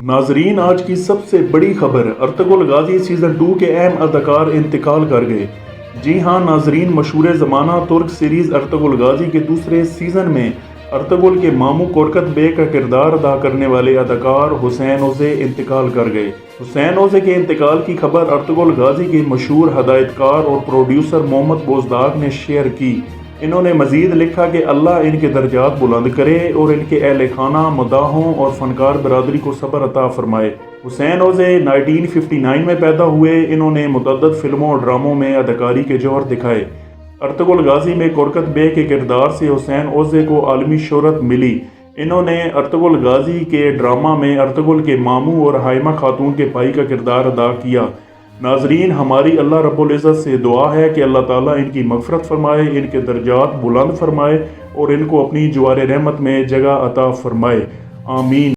ناظرین، آج کی سب سے بڑی خبر، ارطغرل غازی سیزن 2 کے اہم اداکار انتقال کر گئے۔ جی ہاں ناظرین، مشہور زمانہ ترک سیریز ارطغرل غازی کے دوسرے سیزن میں ارطغرل کے ماموں کورکت بے کا کردار ادا کرنے والے اداکار حسین اوزے انتقال کر گئے۔ حسین اوزے کے انتقال کی خبر ارطغرل غازی کے مشہور ہدایتکار اور پروڈیوسر محمد بوزداغ نے شیئر کی۔ انہوں نے مزید لکھا کہ اللہ ان کے درجات بلند کرے اور ان کے اہل خانہ، مداحوں اور فنکار برادری کو صبر عطا فرمائے۔ حسین اوزے 1959 میں پیدا ہوئے۔ انہوں نے متعدد فلموں اور ڈراموں میں اداکاری کے جوہر دکھائے۔ ارطغرل غازی میں کورکت بے کے کردار سے حسین اوزے کو عالمی شہرت ملی۔ انہوں نے ارطغرل غازی کے ڈرامہ میں ارطغرل کے ماموں اور حائمہ خاتون کے بھائی کا کردار ادا کیا۔ ناظرین، ہماری اللہ رب العزت سے دعا ہے کہ اللہ تعالیٰ ان کی مغفرت فرمائے، ان کے درجات بلند فرمائے اور ان کو اپنی جوار رحمت میں جگہ عطا فرمائے، آمین۔